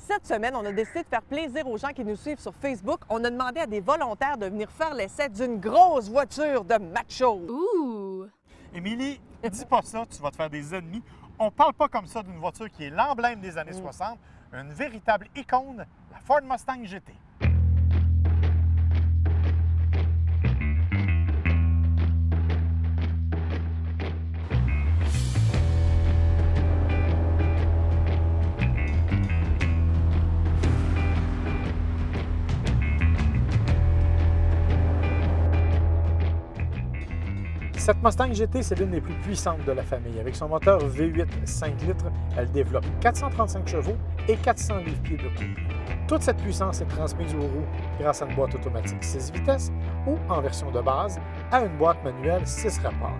Cette semaine, on a décidé de faire plaisir aux gens qui nous suivent sur Facebook. On a demandé à des volontaires de venir faire l'essai d'une grosse voiture de macho. Ouh! Émilie, dis pas ça, tu vas te faire des ennemis. On parle pas comme ça d'une voiture qui est l'emblème des années 60, une véritable icône, la Ford Mustang GT. Cette Mustang GT, c'est l'une des plus puissantes de la famille. Avec son moteur V8 5 litres, elle développe 435 chevaux et 400 livres-pieds de couple. Toute cette puissance est transmise aux roues grâce à une boîte automatique 6 vitesses ou, en version de base, à une boîte manuelle 6 rapports.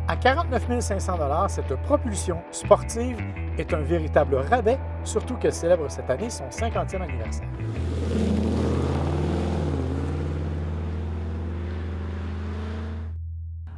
À 49 500 $, cette propulsion sportive est un véritable rabais, surtout qu'elle célèbre cette année son 50e anniversaire.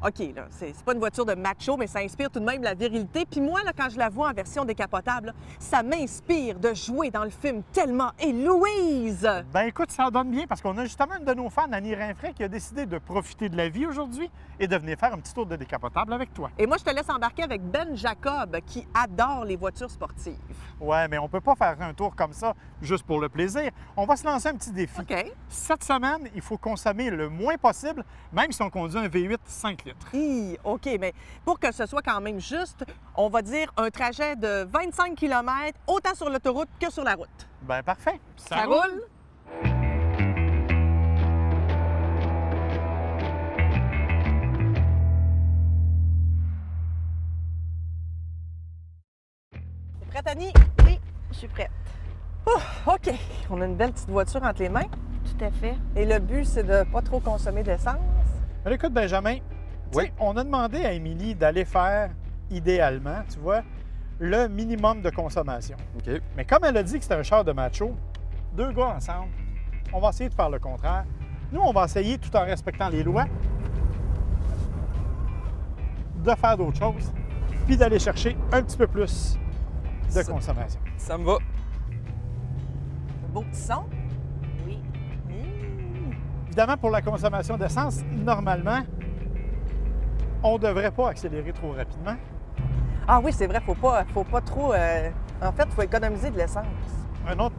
OK, là, c'est pas une voiture de macho, mais ça inspire tout de même la virilité. Puis moi, là, quand je la vois en version décapotable, là, ça m'inspire de jouer dans le film Thelma et Louise. Ben écoute, ça donne bien parce qu'on a justement une de nos fans, Annie Rinfray, qui a décidé de profiter de la vie aujourd'hui et de venir faire un petit tour de décapotable avec toi. Et moi, je te laisse embarquer avec Ben Jacob, qui adore les voitures sportives. Ouais, mais on peut pas faire un tour comme ça juste pour le plaisir. On va se lancer un petit défi. OK. Cette semaine, il faut consommer le moins possible, même si on conduit un V8 5 litres. OK, mais pour que ce soit quand même juste, on va dire un trajet de 25 km, autant sur l'autoroute que sur la route. Ben parfait. Ça roule? T'es prête, Annie? Oui, je suis prête. OK. On a une belle petite voiture entre les mains. Tout à fait. Et le but, c'est de pas trop consommer d'essence. Alors, écoute, Benjamin, tu sais, on a demandé à Émilie d'aller faire, idéalement, tu vois, le minimum de consommation. OK. Mais comme elle a dit que c'était un char de macho, deux gars ensemble, on va essayer de faire le contraire. Nous, on va essayer, tout en respectant les lois, de faire d'autres choses, puis d'aller chercher un petit peu plus de consommation. Ça me va. Un beau petit son. Oui. Évidemment, pour la consommation d'essence, normalement, on ne devrait pas accélérer trop rapidement. Ah oui, c'est vrai, faut pas trop... En fait, il faut économiser de l'essence. Un autre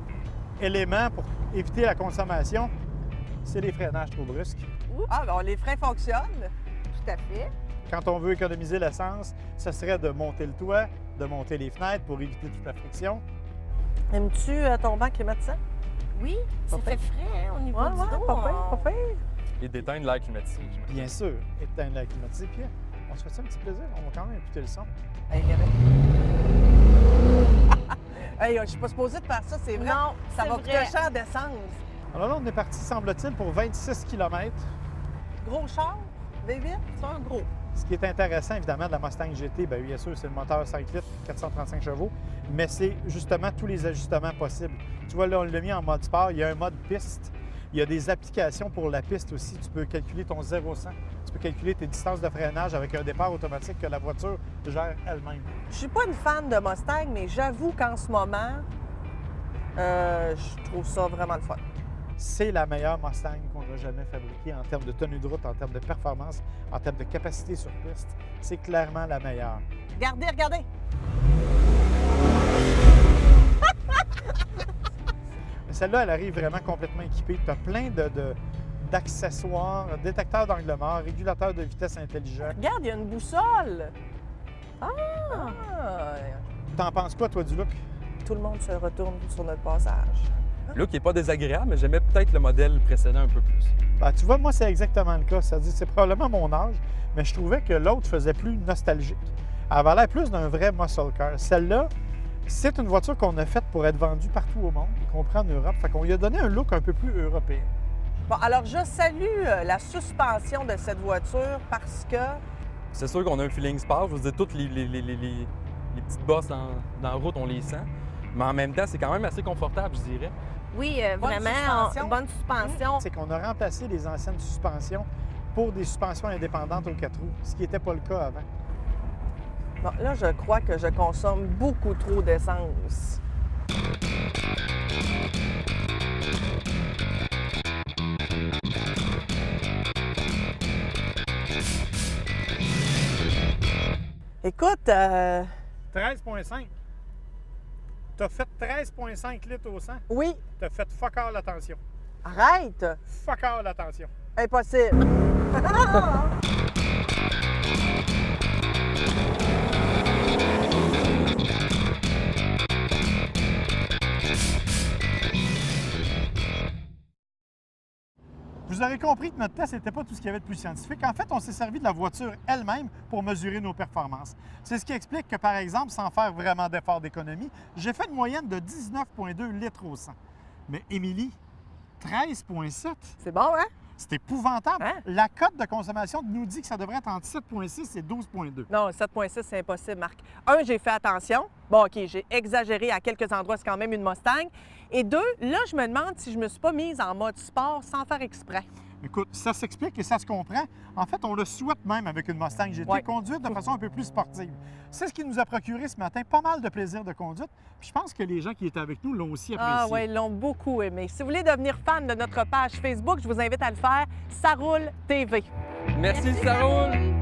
élément pour éviter la consommation, c'est les freinages trop brusques. Ah, bon, les freins fonctionnent. Tout à fait. Quand on veut économiser l'essence, ce serait de monter le toit, de monter les fenêtres pour éviter toute la friction. Aimes-tu ton banc climatisant? Oui, ça Pas fait frais hein, au niveau Ouais, du dos. pas pire, pas pire. Et d'éteindre l'air climatisé. j'imagine. Bien sûr, éteindre la climatisée. Puis on se fait un petit plaisir, on va quand même écouter le son. Hey, hey, je suis pas supposée de faire ça, c'est vrai. Non, ça c'est va vrai. coûter cher d'essence. Alors là, on est parti, semble-t-il, pour 26 km. Gros char, V8, c'est un gros. Ce qui est intéressant, évidemment, de la Mustang GT, bien sûr, c'est le moteur 5 litres, 435 chevaux, mais c'est justement tous les ajustements possibles. Tu vois, là, on l'a mis en mode sport, il y a un mode piste, il y a des applications pour la piste aussi. Tu peux calculer ton 0-100, tu peux calculer tes distances de freinage avec un départ automatique que la voiture gère elle-même. Je suis pas une fan de Mustang, mais j'avoue qu'en ce moment, je trouve ça vraiment le fun. C'est la meilleure Mustang qu'on a jamais fabriquée en termes de tenue de route, en termes de performance, en termes de capacité sur piste. C'est clairement la meilleure. Regardez, regardez. Celle-là, elle arrive vraiment complètement équipée. Tu as plein d'accessoires, détecteur d'angle mort, régulateur de vitesse intelligent. Regarde, il y a une boussole. Ah! T'en penses quoi, toi, du look? Tout le monde se retourne sur notre passage. Le look n'est pas désagréable, mais j'aimais peut-être le modèle précédent un peu plus. Ben, tu vois, moi, c'est exactement le cas. C'est-à-dire, c'est probablement mon âge, mais je trouvais que l'autre faisait plus nostalgique. Elle avait l'air plus d'un vrai muscle car. Celle-là, c'est une voiture qu'on a faite pour être vendue partout au monde, y compris en Europe. Fait qu'on lui a donné un look un peu plus européen. Bon, alors je salue la suspension de cette voiture parce que... C'est sûr qu'on a un feeling sport. Je vous dis, toutes les petites bosses dans la route, on les sent. Mais en même temps, c'est quand même assez confortable, je dirais. Oui, Bonne vraiment, suspension. bonne suspension. C'est qu'on a remplacé les anciennes suspensions pour des suspensions indépendantes aux 4 roues, ce qui n'était pas le cas avant. Bon, là, je crois que je consomme beaucoup trop d'essence. Écoute, 13,5. T'as fait 13,5 litres au 100. oui, T'as fait fuck all attention. arrête! Fuck all attention. Impossible. Vous aurez compris que notre test n'était pas tout ce qu'il y avait de plus scientifique. En fait, on s'est servi de la voiture elle-même pour mesurer nos performances. C'est ce qui explique que, par exemple, sans faire vraiment d'effort d'économie, j'ai fait une moyenne de 19,2 litres au 100. Mais Émilie, 13,7. C'est bon, hein? C'est épouvantable. Hein? La cote de consommation nous dit que ça devrait être entre 7,6 et 12,2. Non, 7,6, c'est impossible, Marc. Un, j'ai fait attention. Bon, OK, j'ai exagéré à quelques endroits, c'est quand même une Mustang. Et deux, là, je me demande si je me suis pas mise en mode sport sans faire exprès. Écoute, ça s'explique et ça se comprend. En fait, on le souhaite même avec une Mustang GT, Ouais. conduite de façon un peu plus sportive. C'est ce qui nous a procuré ce matin pas mal de plaisir de conduite. Puis je pense que les gens qui étaient avec nous l'ont aussi apprécié. Ah oui, ils l'ont beaucoup aimé. Si vous voulez devenir fan de notre page Facebook, je vous invite à le faire. Ça roule TV. Merci, ça roule!